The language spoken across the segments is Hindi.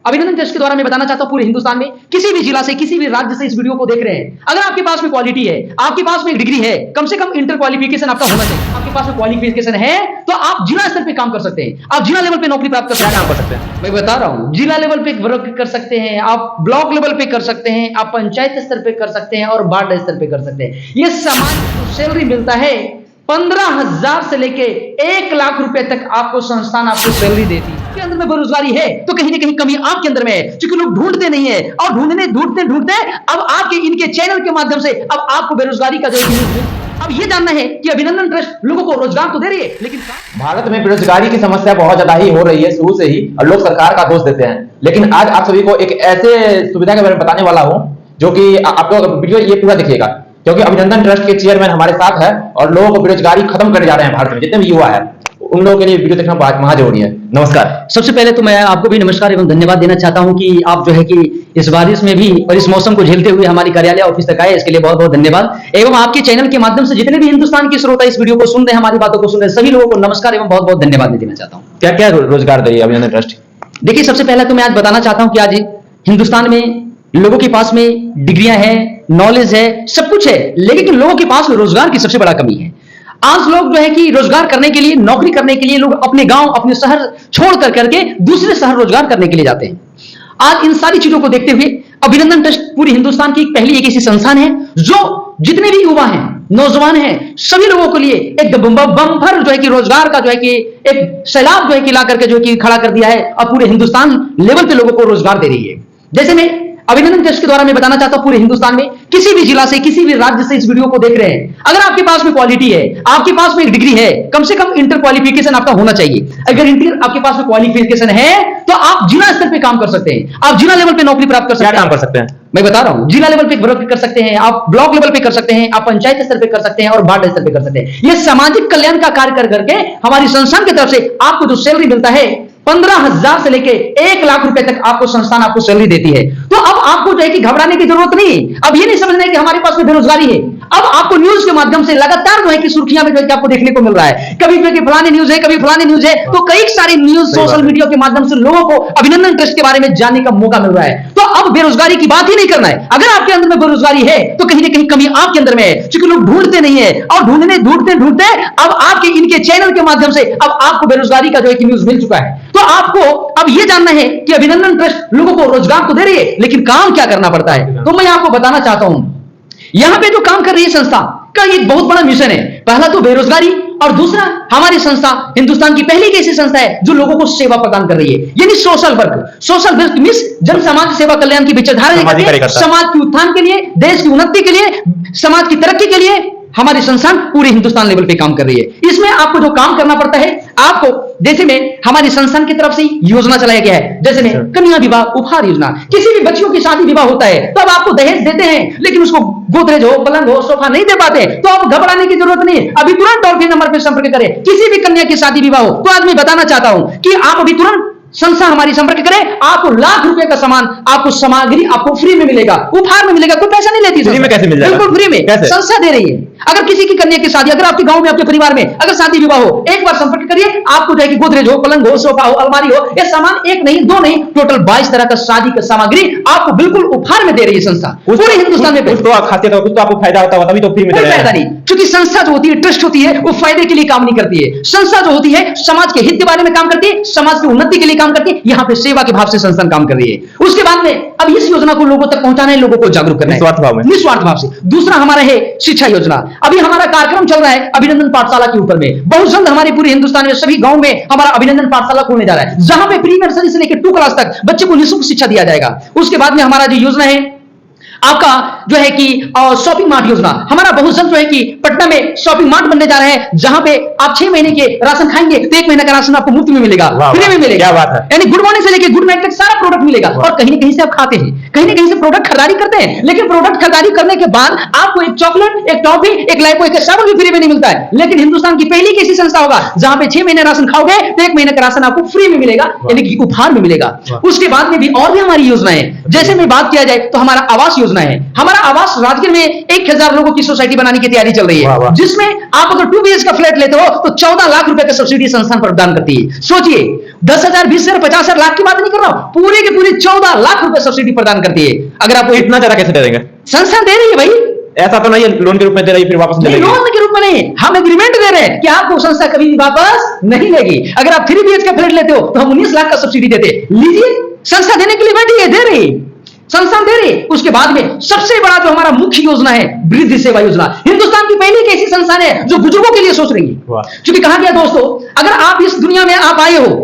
अभिनंदन ट्रस्ट के द्वारा मैं बताना चाहता हूं पूरे हिंदुस्तान में किसी भी जिला से किसी भी राज्य से इस वीडियो को देख रहे हैं, अगर आपके पास में क्वालिटी है, आपके पास में एक डिग्री है, कम से कम इंटर क्वालिफिकेशन आपका होना चाहिए, आपके पास में क्वालिफिकेशन है तो आप जिला स्तर पे काम कर सकते हैं, आप जिला लेवल पे नौकरी प्राप्त कर सकते हैं। मैं बता रहा हूं, जिला लेवल पे वर्क कर सकते हैं, आप ब्लॉक लेवल पे कर सकते हैं, आप पंचायत स्तर पे कर सकते हैं और वार्ड स्तर पे कर सकते हैं। ये समाज को सैलरी मिलता है 15,000 से लेके 1 लाख रुपए तक आपको संस्थान आपको सैलरी देती है। के अंदर में बेरोजगारी है तो कहीं ना कहीं कमी आपके अंदर में है, क्योंकि लोग ढूंढते नहीं है और ढूंढते अब आपके इनके चैनल के माध्यम से अब आपको बेरोजगारी का जो अब ये जानना है कि अभिनंदन ट्रस्ट लोगों को रोजगार तो दे रही है, लेकिन भारत में बेरोजगारी की समस्या बहुत ज्यादा ही हो रही है शुरू से ही, और लोग सरकार का दोष देते हैं। लेकिन आज आप सभी को एक ऐसे सुविधा के बारे में बताने वाला हूं जो कि आप लोग वीडियो ये पूरा देखिएगा, क्योंकि अभिनंदन ट्रस्ट के चेयरमैन हमारे साथ है और लोगों को बेरोजगारी खत्म करने जा रहे हैं। भारत में जितने भी युवा है उन लोगों के लिए वीडियो देखना बहुत महाजरूरी है। नमस्कार। सबसे पहले तो मैं आपको भी नमस्कार एवं धन्यवाद देना चाहता हूं कि आप जो है कि इस बारिश में भी और इस मौसम को झेलते हुए हमारी कार्यालय ऑफिस तक आए, इसके लिए बहुत बहुत धन्यवाद। एवं आपके चैनल के माध्यम से जितने भी हिंदुस्तान के श्रोता इस वीडियो को सुन रहे हैं, हमारी बातों को सुन रहे हैं, सभी लोगों को नमस्कार एवं बहुत बहुत धन्यवाद देना चाहता हूँ। क्या क्या रोजगार दे रही है अभिनंदन ट्रस्ट? देखिए, सबसे पहले तो मैं आज बताना चाहता हूँ कि आज हिंदुस्तान में लोगों के पास में डिग्रियां हैं, नॉलेज है, सब कुछ है, लेकिन लोगों के पास में रोजगार की सबसे बड़ा कमी है। आज लोग जो है कि रोजगार करने के लिए, नौकरी करने के लिए लोग अपने गांव अपने शहर छोड़ करके दूसरे शहर रोजगार करने के लिए जाते हैं। आज इन सारी चीजों को देखते हुए अभिनंदन ट्रस्ट पूरी हिंदुस्तान की पहली एक ऐसी संस्थान है जो जितने भी युवा हैं, नौजवान हैं, सभी लोगों के लिए एक बम्पर जो है कि रोजगार का जो है कि एक सैलाब जो है कि ला करके जो है कि खड़ा कर दिया है और पूरे हिंदुस्तान लेवल पे लोगों को रोजगार दे रही है। जैसे मैं अभिनंदन ट्रस्ट के द्वारा मैं बताना चाहता हूं पूरे हिंदुस्तान में किसी भी जिला से किसी भी राज्य से इस वीडियो को देख रहे हैं, अगर आपके पास में क्वालिटी है, आपके पास में एक डिग्री है, कम से कम इंटर क्वालिफिकेशन आपका होना चाहिए। अगर इंटर आपके पास में क्वालिफिकेशन है तो आप जिला स्तर पे काम कर सकते हैं, आप जिला लेवल पे नौकरी प्राप्त कर सकते हैं। क्या काम कर सकते हैं? मैं बता रहा हूं, जिला लेवल पे वर्क कर सकते हैं, आप ब्लॉक लेवल पे कर सकते हैं, आप पंचायत स्तर पे कर सकते हैं और वार्ड स्तर पे कर सकते हैं। ये सामाजिक कल्याण का कार्य कर करके हमारी संस्थान की तरफ से आपको जो सैलरी मिलता है 15,000 से लेके 1 लाख रुपए तक आपको संस्थान आपको सैलरी देती है। तो अब आपको जो है कि घबराने की जरूरत नहीं है। अब ये नहीं समझना है कि हमारे पास में बेरोजगारी है। अब आपको न्यूज के माध्यम से लगातार जो है कि सुर्खियां में जो है कि आपको देखने को मिल रहा है, कभी जो है कि फलानी न्यूज है, कभी फलानी न्यूज है, तो कई सारी न्यूज सोशल मीडिया के माध्यम से लोगों को अभिनंदन ट्रस्ट के बारे में जानने का मौका मिल रहा है। तो अब बेरोजगारी की बात ही नहीं करना है। अगर आपके अंदर में बेरोजगारी है तो कहीं ना कहीं कमी आपके अंदर में है, क्योंकि लोग ढूंढते नहीं है और ढूंढते अब आपके इनके चैनल के माध्यम से अब आपको बेरोजगारी का जो है कि न्यूज मिल चुका है। तो आपको अब ये जानना है कि अभिनंदन ट्रस्ट लोगों को रोजगार तो दे रही है, लेकिन काम क्या करना पड़ता है। तो मैं आपको बताना चाहता हूं, यहां पे जो काम कर रही है संस्था का एक बहुत बड़ा मिशन है। पहला तो बेरोजगारी और दूसरा हमारी संस्था हिंदुस्तान की पहली एक ऐसी संस्था है जो लोगों को सेवा प्रदान कर रही है, यानी सोशल वर्क मींस जन समाज सेवा कल्याण की विचारधारा लेकर समाज के उत्थान के लिए, देश की उन्नति के लिए, समाज की तरक्की के लिए हमारी संस्थान पूरे हिंदुस्तान लेवल पे काम कर रही है। इसमें आपको जो काम करना पड़ता है, आपको जैसे में हमारी संस्थान की तरफ से योजना चलाया गया है, जैसे में कन्या विवाह उपहार योजना। किसी भी बच्चियों की शादी विवाह होता है तब आपको दहेज देते हैं, लेकिन उसको गोदरेज हो, पलंग हो, सोफा नहीं दे पाते, तो आप घबराने की जरूरत नहीं है। अभी तुरंत टोल फ्री नंबर पर संपर्क करें। किसी भी कन्या की शादी विवाह हो तो आज मैं बताना चाहता हूं कि आप अभी तुरंत संस्था हमारी संपर्क करें, आपको लाख रुपए का सामान, आपको सामग्री आपको फ्री में मिलेगा, उपहार में मिलेगा, कोई पैसा नहीं लेती। फ्री में कैसे मिल जाएगा? बिल्कुल फ्री में संस्था दे रही है। अगर किसी की कन्या की शादी, अगर आपके गांव में आपके परिवार में अगर शादी विवाह हो, एक बार संपर्क करिए, आपको जाएगी गोदरेज हो, पलंग हो, सोफा हो, अलमारी हो, ये सामान एक नहीं दो नहीं, टोटल 22 तरह का शादी का सामग्री आपको बिल्कुल उपहार में दे रही है संस्था पूरे हिंदुस्तान में। कुछ तो खासियत है, कुछ तो आपको फायदा होता है, तभी तो फ्री में। कोई फायदा नहीं, क्योंकि संस्था जो होती है, ट्रस्ट होती है, वो फायदे के लिए काम नहीं करती है। संस्था जो होती है समाज के हित के बारे में काम करती है, समाज की उन्नति के लिए काम करती है। यहाँ पे सेवा के भाव से संस्थान काम कर रही है। उसके बाद में अब इस योजना को लोगों तक पहुंचाना है, लोगों को जागरूक करना है निस्वार्थ भाव से। दूसरा हमारा है शिक्षा योजना। अभी हमारा कार्यक्रम चल रहा है अभिनंदन पाठशाला के ऊपर में। बहुत जल्द हमारे पूरे हिंदुस्तान में सभी गांव में हमारा अभिनंदन पाठशाला खोलने जा रहा है, जहां पे प्री नर्सरी से लेकर 2 क्लास तक बच्चे को निःशुल्क शिक्षा दिया जाएगा। उसके बाद में हमारा जो योजना है आपका जो है कि शॉपिंग मार्ट योजना। हमारा बहुत जल्द जो है कि पटना में शॉपिंग मार्ट बनने जा रहा है, जहां पे आप 6 महीने के राशन खाएंगे तो 1 महीने का राशन आपको मुफ्त में मिलेगा, फ्री में मिलेगा। क्या बात है। यानी गुड मॉर्निंग से लेकर गुड नाइट तक सारा प्रोडक्ट मिलेगा और कहीं ना कहीं से आप खाते हैं, कहीं ना कहीं से प्रोडक्ट खरीदारी करते हैं, लेकिन प्रोडक्ट खरीदारी करने के बाद आपको एक चॉकलेट, एक टॉफी, एक लाइफो, एक साबुन भी फ्री में नहीं मिलता है। लेकिन हिंदुस्तान की पहली कैसी संस्था होगा जहां पे 6 महीने राशन खाओगे तो 1 महीने का राशन आपको फ्री में मिलेगा, यानी कि उपहार में मिलेगा। उसके बाद में भी और भी हमारी योजनाएं हैं। जैसे में बात किया जाए तो हमारा आवास योजना है। हमारा आवास राजगीर में 1000 लोगों की सोसाइटी बनाने की तैयारी चल रही है, जिसमें आप अगर 2 BHK का फ्लैट लेते हो तो 14 लाख रुपए का सब्सिडी संस्थान प्रदान करती है। सोचिए, 10,000, 20,000, 50,000 लाख की बात नहीं कर रहा हूं, पूरे के पूरे 14 लाख रुपए सब्सिडी प्रदान करती है। अगर आपको इतना ज्यादा कैसे दे देंगे? संस्थान दे रही है भाई, ऐसा तो नहीं है लोन के रूप में दे रही है फिर वापस ले लेगी। लोन के रूप में नहीं, हम एग्रीमेंट दे रहे हैं कि आपको संस्था कभी भी वापस नहीं लेगी। अगर आप 3 BHK फ्लैट लेते हो तो हम 19 लाख का सब्सिडी देते, लीजिए। संस्था देने के लिए बैठी है, दे रही, संस्थान दे रही। उसके बाद में सबसे बड़ा जो हमारा मुख्य योजना है वृद्धि सेवा योजना, हिंदुस्तान की पहली एक ऐसी संस्थान है जो बुजुर्गों के लिए सोच रही है। क्योंकि कहा गया दोस्तों, अगर आप इस दुनिया में आप आए हो,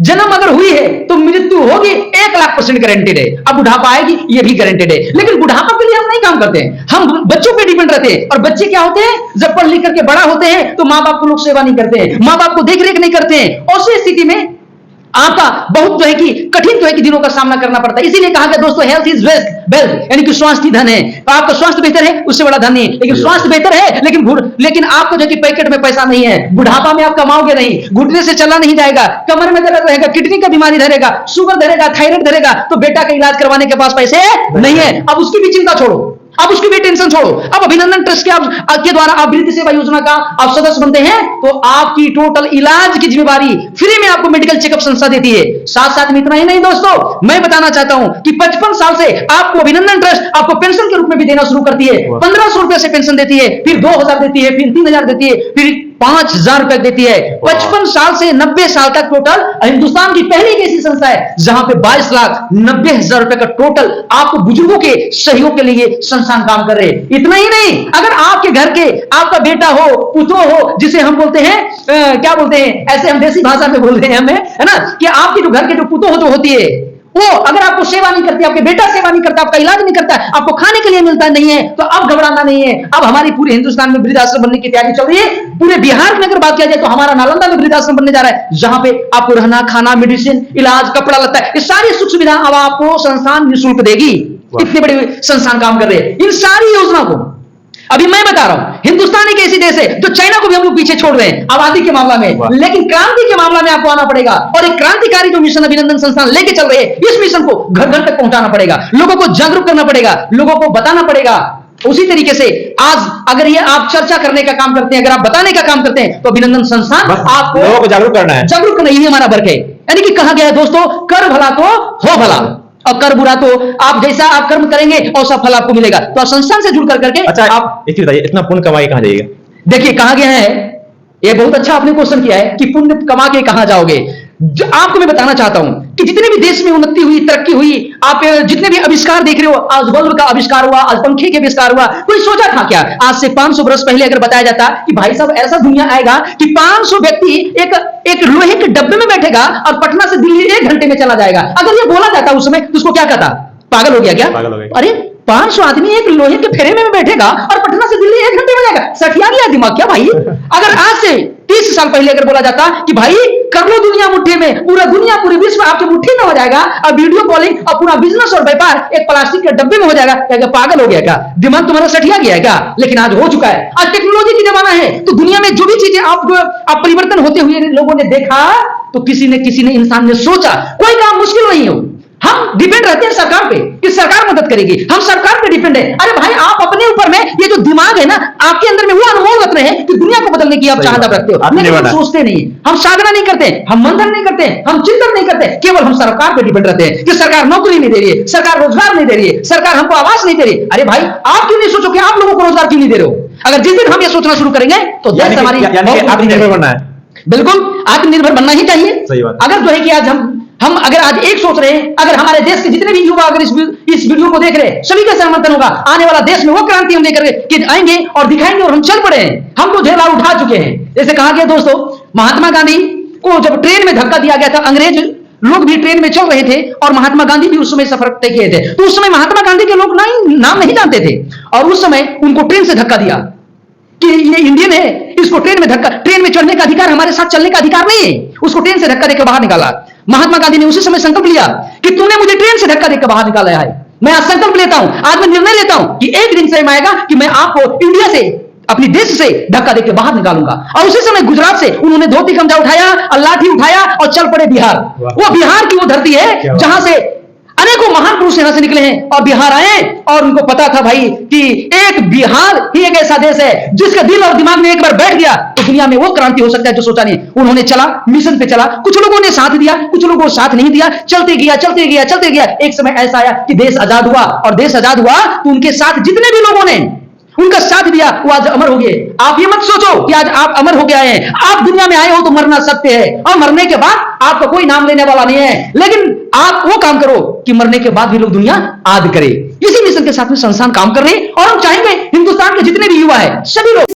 जन्म अगर हुई है तो मृत्यु होगी 1,00,000% गारंटेड है। अब बुढ़ापा आएगी, ये भी गारंटेड है। लेकिन बुढ़ापा के लिए हम नहीं काम करते हैं, हम बच्चों पे डिपेंड रहते हैं। और बच्चे क्या होते हैं, जब पढ़ लिख करके बड़ा होते हैं तो माँ बाप को लोग सेवा नहीं करते हैं, माँ बाप को देख रेख नहीं करते हैं। उस स्थिति में आपका बहुत जो है कि कठिन जो है कि दिनों का सामना करना पड़ता है। इसीलिए कहा गया दोस्तों, हेल्थ इज वेल्थ, यानी कि स्वास्थ्य धन है। तो आपका स्वास्थ्य बेहतर है, उससे बड़ा धन नहीं है। लेकिन स्वास्थ्य बेहतर है, लेकिन आपको जो है कि पैकेट में पैसा नहीं है, बुढ़ापा में आप कमाओगे नहीं, घुटने से चला नहीं जाएगा, कमर में दर्द रहेगा, किडनी का बीमारी धरेगा, शुगर धरेगा, थायराइड धरेगा, तो बेटा का इलाज करवाने के पास पैसे नहीं है। अब उसकी भी चिंता छोड़ो, अब उसकी भी टेंशन छोड़ो। अब अभिनंदन ट्रस्ट के द्वारा आप वृद्धि सेवा योजना का आप सदस्य बनते हैं तो आपकी टोटल इलाज की जिम्मेवारी फ्री में आपको मेडिकल चेकअप संस्था देती है। साथ साथ में इतना ही नहीं दोस्तों, मैं बताना चाहता हूं कि 55 साल से आपको अभिनंदन ट्रस्ट आपको पेंशन के रूप में भी देना शुरू करती है। 1500 रुपए से पेंशन देती है, फिर 2,000 देती है, फिर 3,000 देती है, फिर 5,000 रुपए देती है। 55 साल से 90 साल तक टोटल हिंदुस्तान की पहली एक ऐसी संस्था है जहां पे 22,90,000 रुपए का टोटल आपको बुजुर्गों के सहयोग के लिए संस्थान काम कर रहे हैं। इतना ही नहीं, अगर आपके घर के आपका बेटा हो, पुत्र हो, जिसे हम बोलते हैं क्या बोलते हैं, ऐसे हम देसी भाषा में बोलते हैं हमें, है ना, कि आपके जो घर के जो पुत्र हो जो होती है, वो अगर आपको सेवा नहीं करती, आपके बेटा सेवा नहीं करता, आपका इलाज नहीं करता, आपको खाने के लिए मिलता नहीं है, तो अब घबराना नहीं है। अब हमारी पूरे हिंदुस्तान में वृद्धाश्रम बनने की तैयारी चल रही है। पूरे बिहार में अगर बात किया जाए तो हमारा नालंदा में वृद्धाश्रम बनने जा रहा है, जहां पे आपको रहना, खाना, मेडिसिन, इलाज, कपड़ा लत्ता, ये सारी सुख सुविधा अब आपको संस्थान निःशुल्क देगी। इतने बड़े संस्थान काम कर रहे हैं। इन सारी योजना को अभी मैं बता रहा हूं, हिंदुस्तान एक ऐसी देश है जो चाइना को भी हम लोग पीछे छोड़ रहे हैं आबादी के मामला में, लेकिन क्रांति के मामला में आपको आना पड़ेगा। और एक क्रांतिकारी जो मिशन अभिनंदन संस्थान लेके चल रहे हैं, इस मिशन को घर घर तक पहुंचाना पड़ेगा, लोगों को जागरूक करना पड़ेगा, लोगों को बताना पड़ेगा। उसी तरीके से आज अगर ये आप चर्चा करने का काम करते हैं, अगर आप बताने का काम करते हैं, तो अभिनंदन संस्थान आपको लोगों को जागरूक करना है, जागरूक करना, यही हमारा वर्क है। यानी कि कहा गया है दोस्तों, कर भला तो हो भला, और कर बुरा तो आप जैसा आप कर्म करेंगे वैसा फल आपको मिलेगा। तो आप संस्थान से जुड़ करके अच्छा आप एक चीज बताइए, इतना पुण्य कमाई कहां जाएगा? देखिए कहा गया है, ये बहुत अच्छा आपने क्वेश्चन किया है कि पुण्य कमा के कहां जाओगे। आपको मैं बताना चाहता हूं कि जितने भी देश में उन्नति हुई, तरक्की हुई, आप जितने भी आविष्कार देख रहे हो, आज बल्ब का आविष्कार हुआ, आज पंखे के आविष्कार हुआ, कोई सोचा था क्या? आज से 500 वर्ष पहले अगर बताया जाता कि भाई साहब ऐसा दुनिया आएगा कि 500 व्यक्ति एक लोहे के डब्बे में बैठेगा और पटना से दिल्ली 1 घंटे में चला जाएगा, अगर ये बोला जाता उस समय तो उसको क्या कहता? पागल हो गया क्या? अरे 500 आदमी एक लोहे के फेरे में बैठेगा और पटना से दिल्ली 1 घंटे में जाएगा, सठिया गया दिमाग क्या भाई? अगर आज से 30 साल पहले अगर बोला जाता कि भाई कर लो दुनिया मुट्ठी में, पूरा दुनिया पूरे विश्व आपके मुट्ठी में हो जाएगा और वीडियो कॉलिंग और पूरा बिजनेस और व्यापार एक प्लास्टिक के डब्बे में हो जाएगा, क्या पागल हो गया क्या? दिमाग तुम्हारा सठिया गया है क्या? लेकिन आज हो चुका है, आज टेक्नोलॉजी की जमाना है, तो दुनिया में जो भी चीजें आप परिवर्तन होते हुए लोगों ने देखा, तो किसी ने इंसान ने सोचा कोई काम मुश्किल नहीं हो। हम डिपेंड रहते हैं सरकार पे कि सरकार मदद करेगी, हम सरकार पे डिपेंड है। अरे भाई आप अपने ऊपर में ये जो दिमाग है ना आपके अंदर में, वो अनुभव रख रहे हैं कि दुनिया को बदलने की आप चाहता रखते हो, लेकिन हम सोचते नहीं, हम साधना नहीं करते, हम मंथन नहीं करते, हम चिंतन नहीं करते, केवल हम सरकार पे डिपेंड रहते हैं कि सरकार नौकरी नहीं दे रही है, सरकार रोजगार नहीं दे रही है, सरकार हमको आवास नहीं दे रही। अरे भाई आप क्यों नहीं सोचो कि आप लोगों को रोजगार क्यों नहीं दे रहे हो? अगर जिस दिन हम ये सोचना शुरू करेंगे तो देश हमारी आत्मनिर्भर बनना है। बिल्कुल आत्मनिर्भर बनना ही चाहिए। सही बात। अगर जो है कि आज हम अगर आज एक सोच रहे हैं, अगर हमारे देश के जितने भी युवा अगर इस वीडियो को देख रहे हैं, सभी का समर्थन होगा, आने वाला देश में वो क्रांति हम लेकर के आएंगे और दिखाएंगे और हम चल पड़े हैं। हम तो झेला उठा चुके हैं। जैसे कहा गया दोस्तों, महात्मा गांधी को जब ट्रेन में धक्का दिया गया था, अंग्रेज लोग भी ट्रेन में चल रहे थे और महात्मा गांधी भी उस समय सफर तय किए थे, तो उस समय महात्मा गांधी के लोग नाम नहीं जानते थे और उस समय उनको ट्रेन से धक्का दिया कि ये इंडियन है, इसको ट्रेन में चढ़ने का अधिकार, हमारे साथ चलने का अधिकार नहीं है। उसको ट्रेन से धक्का देकर बाहर निकाला। महात्मा गांधी ने उसी समय संकल्प लिया कि तूने मुझे ट्रेन से धक्का देकर बाहर निकाला है, मैं आज संकल्प लेता हूं, आज मैं निर्णय लेता हूं कि एक दिन समय आएगा कि मैं आपको इंडिया से, अपनी देश से धक्का देकर बाहर निकालूंगा। और उसी समय गुजरात से उन्होंने धोती कमजा उठाया, लाठी उठाया और चल पड़े बिहार। वो बिहार की वो धरती है जहां से अनेकों महान पुरुष यहां से निकले हैं और बिहार आए, और उनको पता था भाई कि एक बिहार ही एक ऐसा देश है जिसका दिल और दिमाग में एक बार बैठ गया तो दुनिया में वो क्रांति हो सकता है जो सोचा नहीं। उन्होंने चला, मिशन पे चला, कुछ लोगों ने साथ दिया, कुछ लोगों को साथ नहीं दिया, चलते गया चलते गया चलते गया। एक समय ऐसा आया कि देश आजाद हुआ, और देश आजाद हुआ तो उनके साथ जितने भी लोगों ने उनका साथ दिया वो आज अमर हो गए। आप ये मत सोचो कि आज आप अमर हो गए हैं। आप दुनिया में आए हो तो मरना सत्य है, और मरने के बाद आपका कोई नाम लेने वाला नहीं है, लेकिन आप वो काम करो कि मरने के बाद भी लोग दुनिया याद करे। इसी मिशन के साथ में संस्थान काम कर रहे हैं, और हम चाहेंगे हिंदुस्तान के जितने भी युवा है सभी लोग